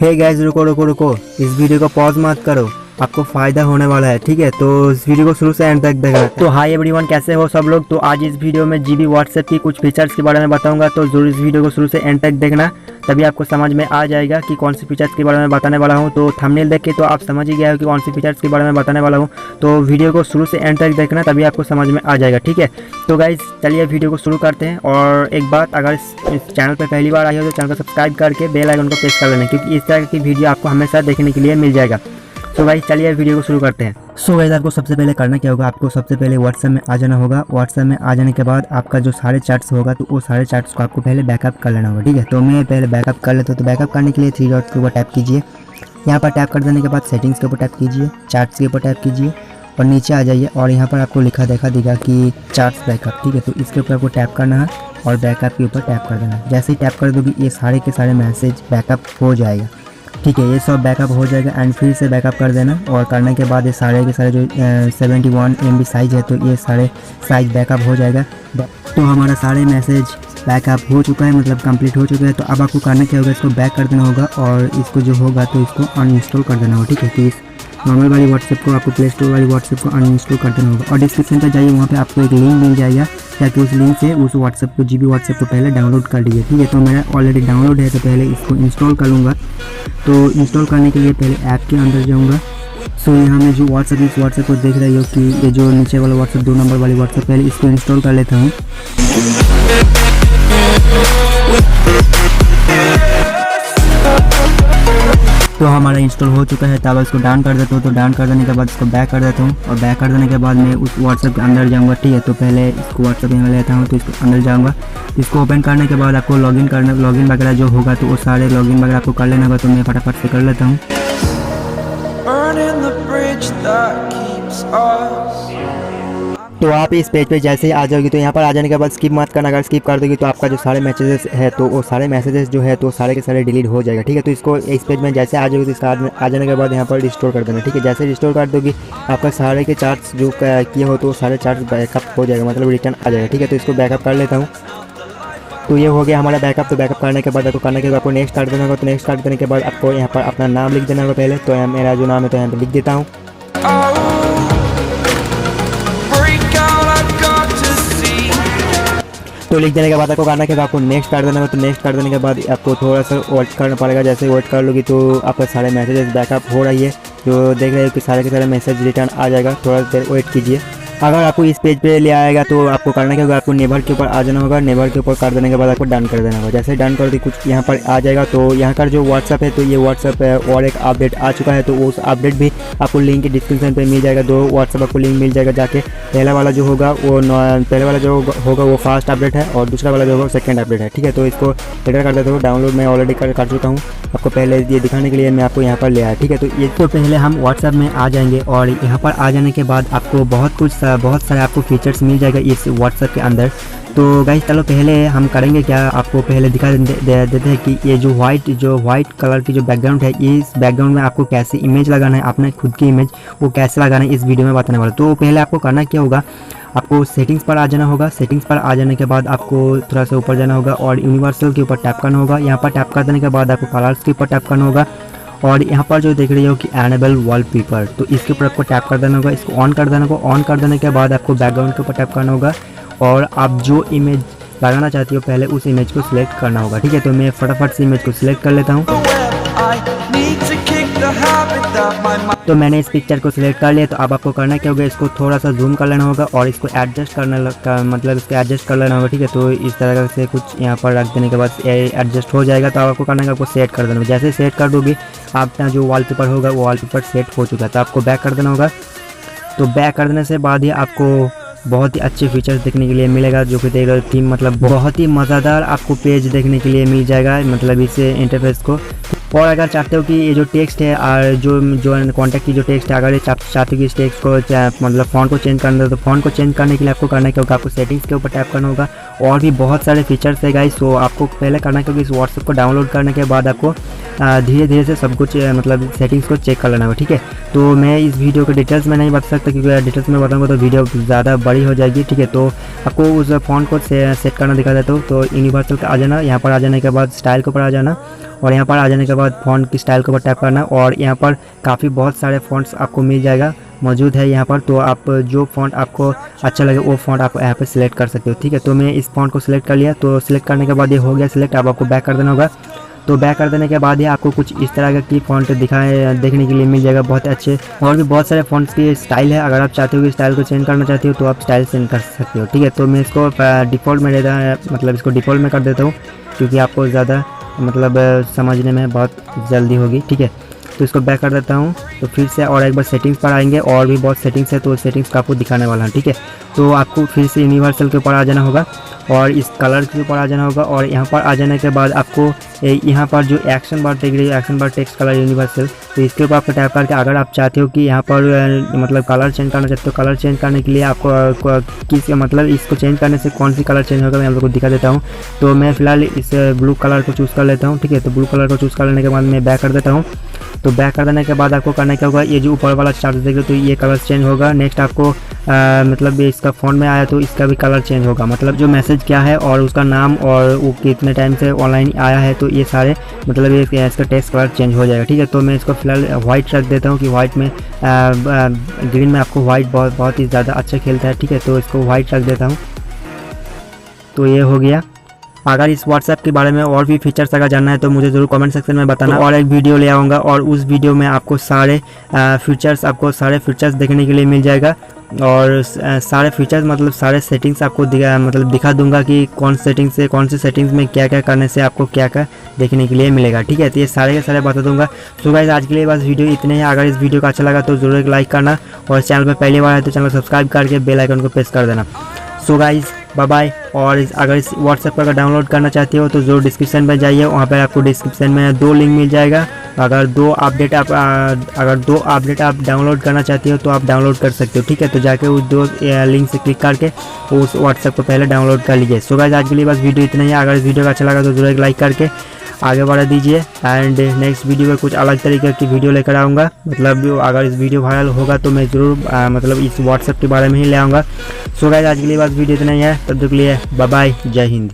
Hey guys, रुको रुको रुको, इस वीडियो को पॉज मत करो, आपको फ़ायदा होने वाला है। ठीक है, तो इस वीडियो को शुरू से एंड तक देखना। तो हाय एवरीवन, कैसे हो सब लोग। तो आज इस वीडियो में जीबी व्हाट्सएप की कुछ फीचर्स के बारे में बताऊंगा, तो जरूर इस वीडियो को शुरू से एंड तक देखना, तभी आपको समझ में आ जाएगा कि कौन सी फीचर्स के बारे में बताने वाला हूं। तो थंबनेल देख के तो आप समझ ही गए हो कि कौन सी फीचर्स के बारे में बताने वाला हूं। तो वीडियो को शुरू से एंड तक देखना, तभी आपको समझ में आ जाएगा। ठीक है, तो गाइस चलिए वीडियो को शुरू करते हैं। और एक बात, अगर इस चैनल पर पहली बार आई हो तो चैनल को सब्सक्राइब करके बेल आइकन को प्रेस कर लेना, क्योंकि इस तरह की वीडियो आपको हमेशा देखने के लिए मिल जाएगा। तो गाइस चलिए वीडियो को शुरू करते हैं। सो गाइस, आपको सबसे पहले करना क्या होगा, आपको सबसे पहले व्हाट्सएप में आ जाना होगा। व्हाट्सएप में आ जाने के बाद आपका जो सारे चैट्स होगा, तो वो सारे चैट्स को आपको पहले बैकअप कर लेना होगा। ठीक है, तो मैं पहले बैकअप कर लेता हूँ। तो बैकअप करने के लिए 3 डॉट के ऊपर टैप कीजिए। यहाँ पर टैप कर देने के बाद सेटिंग्स के ऊपर टैप कीजिए, चैट्स के ऊपर टैप कीजिए और नीचे आ जाइए। और यहाँ पर आपको लिखा देखा देगा कि चैट्स बैकअप। ठीक है, तो इसके ऊपर आपको टैप करना है और बैकअप के ऊपर टैप कर देना है। जैसे ही टैप कर दोगे, ये सारे के सारे मैसेज बैकअप हो जाएगा। ठीक है, ये सब बैकअप हो जाएगा एंड फिर से बैकअप कर देना। और करने के बाद ये सारे के सारे जो 71 MB साइज़ है, तो ये सारे साइज़ बैकअप हो जाएगा। तो हमारा सारे मैसेज बैकअप हो चुका है, मतलब कंप्लीट हो चुका है। तो अब आपको करना क्या होगा, इसको बैक कर देना होगा और इसको जो होगा तो इसको अनइंस्टॉल कर देना होगा। ठीक है, तो इस नॉर्मल वाली व्हाट्सएप को आपको प्ले स्टोर वाली व्हाट्सएप को अनइंस्टॉल कर देना होगा। और डिस्क्रिप्शन पर जाइए, वहाँ पे आपको एक लिंक मिल जाएगा, ताकि उस लिंक से उस व्हाट्सएप को जीबी व्हाट्सएप को पहले डाउनलोड कर लीजिए। ठीक है, तो मेरा ऑलरेडी डाउनलोड है, तो पहले इसको इंस्टॉल कर लूँगा। तो इंस्टॉल करने के लिए पहले ऐप के अंदर जाऊँगा। सो यहाँ में जो व्हाट्सएप, इस व्हाट्सएप को देख रही हो कि ये जो नीचे वाला व्हाट्सएप 2 नंबर वाली व्हाट्सएप, पहले इसको इंस्टॉल कर लेता हूँ। तो हमारा इंस्टॉल हो चुका है। तब इसको डाउन कर देता हूँ। तो डाउन कर देने के बाद इसको बैक कर देता हूँ और बैक कर देने के बाद मैं उस व्हाट्सएप के अंदर जाऊँगा। ठीक है, तो पहले इसको व्हाट्सएप में लेता हूँ, तो इसको अंदर जाऊँगा। इसको ओपन करने के बाद आपको लॉगिन वगैरह जो होगा, तो वो सारे लॉगिन वगैरह आपको कर लेना होगा। तो मैं फटाफट से कर लेता हूँ। तो आप इस पेज पे जैसे ही आ जाओगे, तो यहाँ पर आ जाने के बाद स्किप मत करना। अगर स्किप कर दोगे तो आपका जो सारे मैसेजेस है, तो वो सारे मैसेजेस जो है तो सारे के सारे डिलीट हो जाएगा। ठीक है, तो इसको इस पेज में जैसे आ जाओगे, तो इसका आ जाने के बाद यहाँ पर रिस्टोर कर देना। ठीक है, जैसे रिस्टोर कर दोगे, आपका सारे के चार्ट्स जो किए हो, तो सारे चार्ट्स बैकअप हो जाएगा, मतलब रिटर्न आ जाएगा। ठीक है, तो इसको बैकअप कर लेता हूँ। तो ये हो गया हमारा बैकअप। तो बैकअप करने के बाद आपको करने के बाद आपको नेक्स्ट कर देना होगा। तो नेक्स्ट कर देने के बाद आपको यहाँ पर अपना नाम लिख देना होगा पहले। तो मेरा जो नाम है तो यहाँ पर लिख देता हूँ। तो लिख देने के बाद आपको करना क्या, आपको नेक्स्ट कर देना होगा। तो नेक्स्ट कर देने के बाद आपको थोड़ा सा वेट करना पड़ेगा। जैसे वेट कर लोगी, तो आपका सारे मैसेजेस बैकअप हो रही है, जो देख रहे हो कि सारे के सारे मैसेज रिटर्न आ जाएगा। थोड़ा देर वेट कीजिए। अगर आपको इस पेज पे ले आएगा, तो आपको करना क्या होगा, आपको नेबर के ऊपर आ जाना होगा। नेबर के ऊपर कर देने के बाद आपको डन कर देना होगा। जैसे डन कर दी, कुछ यहाँ पर आ जाएगा। तो यहाँ का जो व्हाट्सअप है, तो ये व्हाट्सअप है और एक अपडेट आ चुका है। तो उस अपडेट भी आपको लिंक डिस्क्रिप्शन पे मिल जाएगा। 2 व्हाट्सअप आपको लिंक मिल जाएगा। जाके पहला वाला जो होगा वो फास्ट अपडेट है, और दूसरा वाला जो होगा सेकंड अपडेट है। ठीक है, तो इसको एडिट कर देते हो। डाउनलोड मैं ऑलरेडी कर चुका हूँ। आपको पहले ये दिखाने के लिए मैं आपको यहाँ पर ले आया। ठीक है, तो ये तो पहले हम व्हाट्सएप में आ जाएंगे, और यहाँ पर आ जाने के बाद आपको बहुत सारे आपको फीचर्स मिल जाएगा इस व्हाट्सएप के अंदर। तो गाइस चलो पहले हम करेंगे क्या, आपको पहले दिखा देते हैं कि ये जो वाइट कलर की जो बैकग्राउंड है, इस बैकग्राउंड में आपको कैसे इमेज लगाना है, अपने खुद की इमेज वो कैसे लगाना है, इस वीडियो में बताने वाला। तो पहले आपको करना क्या होगा, आपको सेटिंग्स पर आ जाना होगा। सेटिंग्स पर आ जाने के बाद आपको थोड़ा सा ऊपर जाना होगा और यूनिवर्सल के ऊपर टैप करना होगा। यहाँ पर टैप कर देने के बाद आपको कलर्स के ऊपर टैप करना होगा। और यहाँ पर जो देख रही हो कि एनेबल वॉलपेपर, तो इसके ऊपर आपको टैप कर देना होगा। इसको ऑन कर देना होगा। ऑन कर देने के बाद आपको बैकग्राउंड के ऊपर टैप करना होगा और आप जो इमेज लगाना चाहती हो, पहले उस इमेज को सिलेक्ट करना होगा। ठीक है, तो मैं फटाफट से इमेज को सिलेक्ट कर लेता हूँ। तो मैंने इस पिक्चर को सिलेक्ट कर लिया। तो अब आपको करना क्या होगा, इसको थोड़ा सा जूम कर लेना होगा और इसको एडजस्ट मतलब इसको एडजस्ट कर लेना होगा। ठीक है, तो इस तरह से कुछ यहाँ पर रख देने के बाद एडजस्ट हो जाएगा। तो आपको करना है, आपको सेट कर देना होगा। जैसे सेट कर दोगे, आपका जो वॉलपेपर होगा वो वॉलपेपर सेट हो चुका है। तो आपको बैक कर देना होगा। तो बैक कर देने से बाद ही आपको बहुत ही अच्छे फीचर्स देखने के लिए मिलेगा, जो कि देगा थीम, मतलब बहुत ही मज़ेदार आपको पेज देखने के लिए मिल जाएगा, मतलब इस इंटरफेस को। और अगर चाहते हो कि ये जो टेक्स्ट है और जो कॉन्टैक्ट की जो टेक्स्ट है, अगर ये चाहते हो कि इस टेक्स्ट को मतलब फ़ॉन्ट को चेंज करना है, तो फ़ॉन्ट को चेंज करने के लिए आपको करना क्या होगा, आपको सेटिंग्स के ऊपर टैप करना होगा। और भी बहुत सारे फीचर्स है गाइस। तो आपको पहले करना क्योंकि इस व्हाट्सएप को डाउनलोड करने के बाद आपको धीरे धीरे से सब कुछ मतलब सेटिंग्स को चेक कर लेना होगा। ठीक है, तो मैं इस वीडियो को डिटेल्स में नहीं बता सकता, क्योंकि डिटेल्स में बताऊँगा तो वीडियो ज़्यादा बड़ी हो जाएगी। ठीक है, तो आपको उस फ़ॉन्ट को सेट करना दिखा देता हूँ। तो यूनिवर्सल का आ जाना, यहाँ पर आ जाने के बाद स्टाइल के ऊपर आ जाना और यहाँ पर आ जाने के बाद फ़ॉन्ट की स्टाइल के ऊपर टैप करना और यहाँ पर काफ़ी बहुत सारे फ़ॉन्ट्स आपको मिल जाएगा, मौजूद है यहाँ पर। तो आप जो फ़ॉन्ट आपको अच्छा लगे वो फ़ॉन्ट आप यहाँ पे सिलेक्ट कर सकते हो, ठीक है। तो मैं इस फ़ॉन्ट को सिलेक्ट कर लिया। तो सिलेक्ट करने के बाद ये हो गया सिलेक्ट। अब आपको बैक कर देना होगा। तो बैक कर देने के बाद ही आपको कुछ इस तरह की फ़ॉन्ट देखने के लिए मिल जाएगा, बहुत अच्छे। और भी बहुत सारे फ़ॉन्ट्स की स्टाइल है, अगर आप चाहते हो कि स्टाइल को चेंज करना चाहते हो तो आप स्टाइल चेंज कर सकते हो, ठीक है। तो मैं इसको डिफ़ॉल्ट में इसको डिफ़ॉल्ट में कर देता हूँ, क्योंकि आपको ज़्यादा समझने में बहुत जल्दी होगी, ठीक है। तो इसको बैक कर देता हूँ। तो फिर से और एक बार सेटिंग्स पर आएंगे, और भी बहुत सेटिंग्स है, तो सेटिंग्स का आपको दिखाने वाला है, ठीक है। तो आपको फिर से यूनिवर्सल के ऊपर आ जाना होगा और इस कलर के ऊपर आ जाना होगा। और यहाँ पर आ जाने के बाद आपको यहाँ पर जो एक्शन बार दिख रही है, एक्शन बार टेक्स्ट कलर यूनिवर्सल, तो इसके ऊपर आपको टैप करके अगर आप चाहते हो कि यहाँ पर कलर चेंज करना चाहते हो, कलर चेंज करने के लिए आपको इसको चेंज करने से कौन सी कलर चेंज होगा मैं आप लोग को दिखा देता हूँ। तो मैं फ़िलहाल इस ब्लू कलर को चूज़ कर लेता हूँ, ठीक है। तो ब्लू कलर को चूज़ कर लेने के बाद मैं बैक कर देता हूँ। तो बैक कर देने के बाद आपको करना क्या होगा, ये जो ऊपर वाला चार्ट देख रहे हो तो ये कलर चेंज होगा। नेक्स्ट आपको इसका फ़ॉन्ट में आया तो इसका भी कलर चेंज होगा, जो मैसेज क्या है और उसका नाम और वो कितने टाइम से ऑनलाइन आया है, तो ये सारे इसका टेक्स्ट कलर चेंज हो जाएगा, ठीक है। तो मैं इसको फिलहाल वाइट रख देता हूँ कि वाइट में ग्रीन में आपको वाइट बहुत ही ज़्यादा अच्छा खेलता है, ठीक है। तो इसको वाइट रख देता हूँ। तो ये हो गया। अगर इस व्हाट्सएप के बारे में और भी फीचर्स अगर जानना है तो मुझे ज़रूर कमेंट सेक्शन में बताना, और एक वीडियो ले आऊँगा और उस वीडियो में आपको सारे फीचर्स देखने के लिए मिल जाएगा। और सारे फीचर्स सारे सेटिंग्स आपको दिखा दूंगा कि कौन सी सेटिंग्स में क्या क्या करने से आपको क्या क्या देखने के लिए मिलेगा, ठीक है। तो ये सारे के सारे बता दूंगा। तो गाइस आज के लिए बस वीडियो इतने ही। अगर इस वीडियो का अच्छा लगा तो ज़रूर एक लाइक करना, और चैनल पर पहली बार है तो चैनल सब्सक्राइब करके बेल आइकन को प्रेस कर देना। So guys bye bye. और अगर इस व्हाट्सएप पर अगर डाउनलोड करना चाहते हो तो ज़रूर डिस्क्रिप्शन में जाइए, वहाँ पर आपको डिस्क्रिप्शन में 2 लिंक मिल जाएगा। अगर दो अपडेट आप डाउनलोड करना चाहते हो तो आप डाउनलोड कर सकते हो, ठीक है। तो जाके उस 2 लिंक से क्लिक करके उस व्हाट्सएप को पहले डाउनलोड कर लीजिए। सो गाइस आज के लिए बस वीडियो इतना ही। अगर इस वीडियो का अच्छा लगा तो ज़रूर एक लाइक करके आगे बढ़ा दीजिए। एंड नेक्स्ट वीडियो में कुछ अलग तरीके की वीडियो लेकर आऊँगा, अगर इस वीडियो वायरल होगा तो मैं ज़रूर इस व्हाट्सएप के बारे में ही ले आऊँगा। सो गाइस आज के लिए बस वीडियो इतना ही है। तब तक के लिए बाय बाय, जय हिंद।